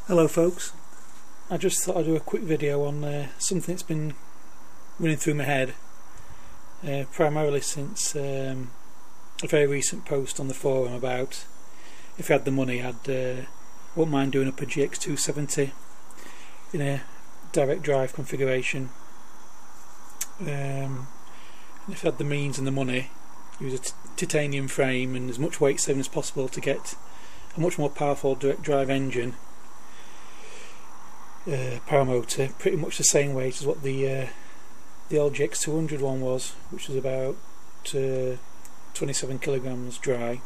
Hello folks, I just thought I'd do a quick video on something that's been running through my head primarily since a very recent post on the forum about if I had the money wouldn't mind doing up a GX270 in a direct drive configuration, and if I had the means and the money, use a titanium frame and as much weight saving as possible to get a much more powerful direct drive engine, Paramotor, pretty much the same weight as what the old GX200 one was, which was about 27 kilograms dry,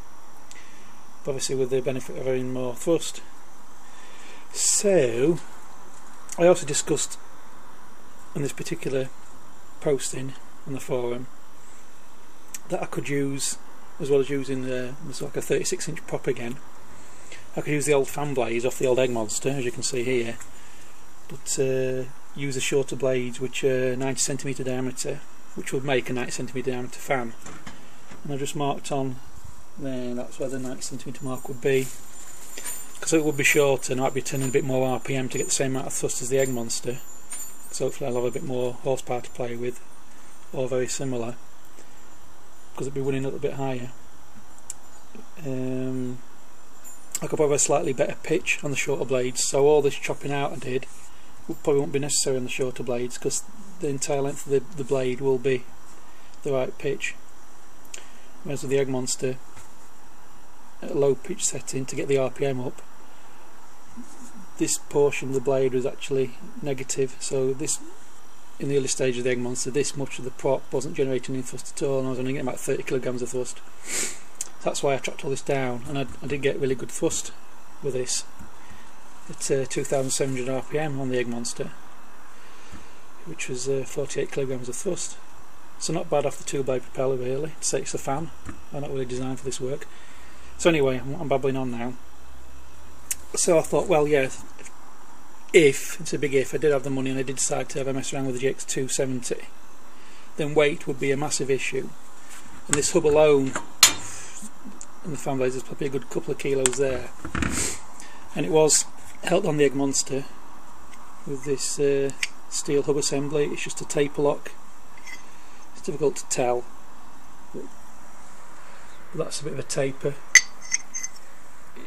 but obviously with the benefit of having more thrust. So I also discussed on this particular posting on the forum that I could use, as well as using there's like a 36-inch prop again, I could use the old fan blades off the old EggMonster, as you can see here, but use the shorter blades which are 90cm diameter, which would make a 90cm diameter fan. And I've just marked on there, that's where the 90cm mark would be, because it would be shorter and I might be turning a bit more RPM to get the same amount of thrust as the EggMonster, so hopefully I'll have a bit more horsepower to play with, or very similar, because it'd be running a little bit higher. I could probably have a slightly better pitch on the shorter blades, so all this chopping out I did probably won't be necessary on the shorter blades, because the entire length of the blade will be the right pitch, whereas with the EggMonster at a low pitch setting to get the RPM up, this portion of the blade was actually negative, so this, in the early stage of the EggMonster, this much of the prop wasn't generating any thrust at all, and I was only getting about 30 kilograms of thrust. So that's why I chopped all this down, and I did get really good thrust with this at 2,700 RPM on the EggMonster, which was 48 kilograms of thrust. So not bad off the two-blade propeller really, to say it's a fan. I'm not really designed for this work. So anyway, I'm babbling on now. So I thought, well, yeah, if it's a big if, I did have the money and I did decide to have a mess around with the GX270, then weight would be a massive issue, and this hub alone and the fan blades is probably a good couple of kilos there, and it was held on the EggMonster with this steel hub assembly. It's just a taper lock. It's difficult to tell, but that's a bit of a taper.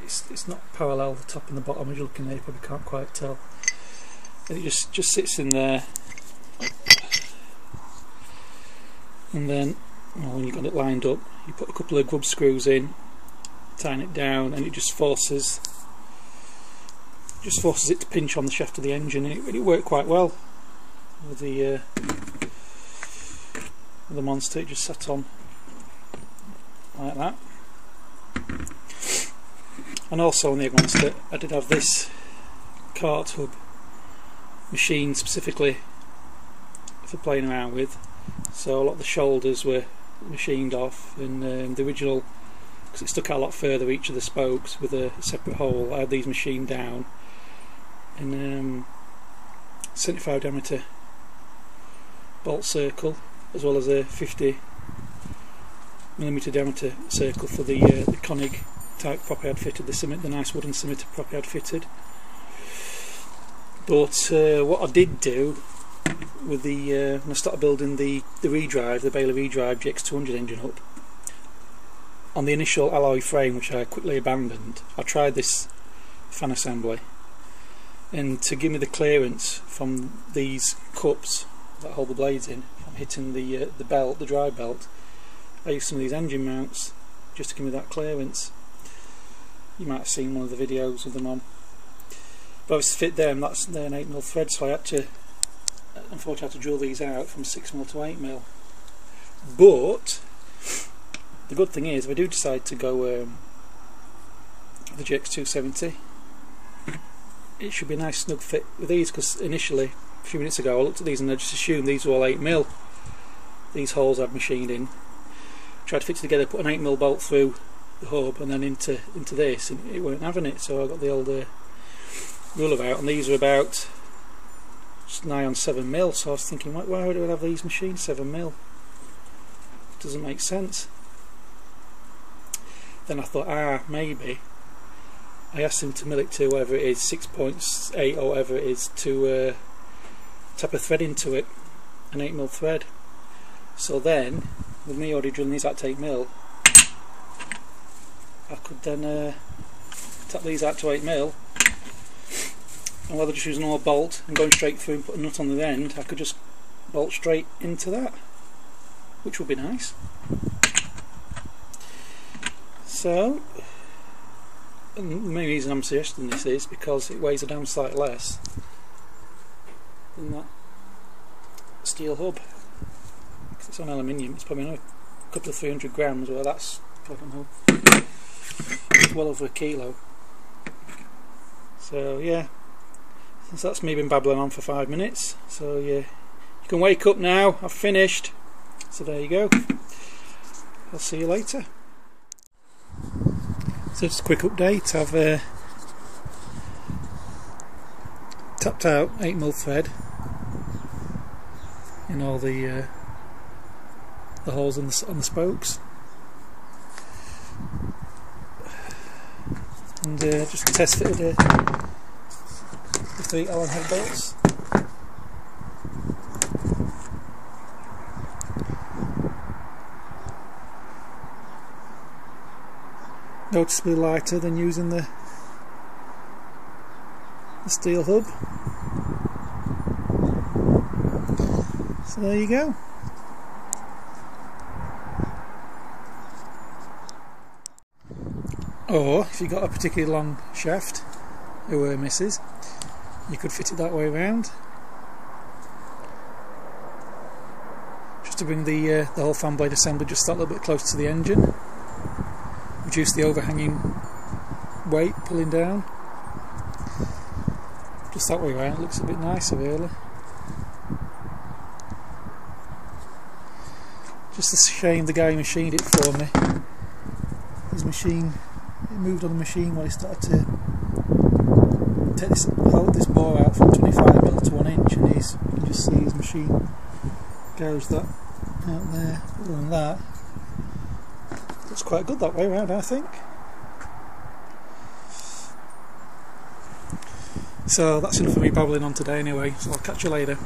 It's not parallel, the top and the bottom, as you're looking there you probably can't quite tell, and it just sits in there, and then when you've got it lined up, you put a couple of grub screws in, tighten it down, and it just forces it to pinch on the shaft of the engine, and it worked quite well with the Monster. It just sat on like that. And also on the EggMonster I did have this cart hub machined specifically for playing around with, so a lot of the shoulders were machined off, and the original, because it stuck out a lot further, each of the spokes with a separate hole, I had these machined down in 75 diameter bolt circle, as well as a 50mm diameter circle for the Koenig type prop I had fitted, the nice wooden scimitar prop I had fitted. But what I did do with when I started building the redrive, the Baylor redrive GX200 engine up, on the initial alloy frame, which I quickly abandoned, I tried this fan assembly, and to give me the clearance from these cups that hold the blades in from hitting the belt, the drive belt, I used some of these engine mounts just to give me that clearance. You might have seen one of the videos of them on. But obviously to fit them, they're an 8mm thread, so I had to, unfortunately, I had to drill these out from 6mm to 8mm. But the good thing is, if I do decide to go the GX270, it should be a nice snug fit with these, because initially, a few minutes ago, I looked at these and I just assumed these were all 8mm. These holes I've machined in. Tried to fit it together, put an 8mm bolt through the hub and then into this, and it weren't having it, so I got the old ruler out, and these are about just nigh on 7mm, so I was thinking, why would I have these machined 7mm? It doesn't make sense. Then I thought, maybe I asked him to mill it to whatever it is, 6.8 or whatever it is, to tap a thread into it, an 8mm thread. So then, with me already drilling these out to 8mm, I could then tap these out to 8mm, and rather just using a normal bolt and going straight through and put a nut on the end, I could just bolt straight into that, which would be nice. So, and the main reason I'm suggesting this is because it weighs a damn sight less than that steel hub. Because it's on aluminium, it's probably another couple of 300 grams, well that's, I don't know, well over a kilo. So yeah, so that's me been babbling on for 5 minutes. So yeah, you can wake up now, I've finished. So there you go, I'll see you later. So just a quick update, I've tapped out 8mm thread in all the holes on the spokes, and just test fitted the 3 Allen head bolts. Noticeably lighter than using the steel hub. So there you go. Or if you've got a particularly long shaft or misses, you could fit it that way around, just to bring the whole fan blade assembly just that little bit closer to the engine, reduce the overhanging weight pulling down. Just that way around, looks a bit nicer really. Just a shame the guy who machined it for me, his machine, it moved on the machine while he started to take this bore out from 25mm to 1 inch, and you can just see his machine goes that out there. Other than that, looks quite good that way around, I think. So that's enough of me babbling on today anyway, so I'll catch you later.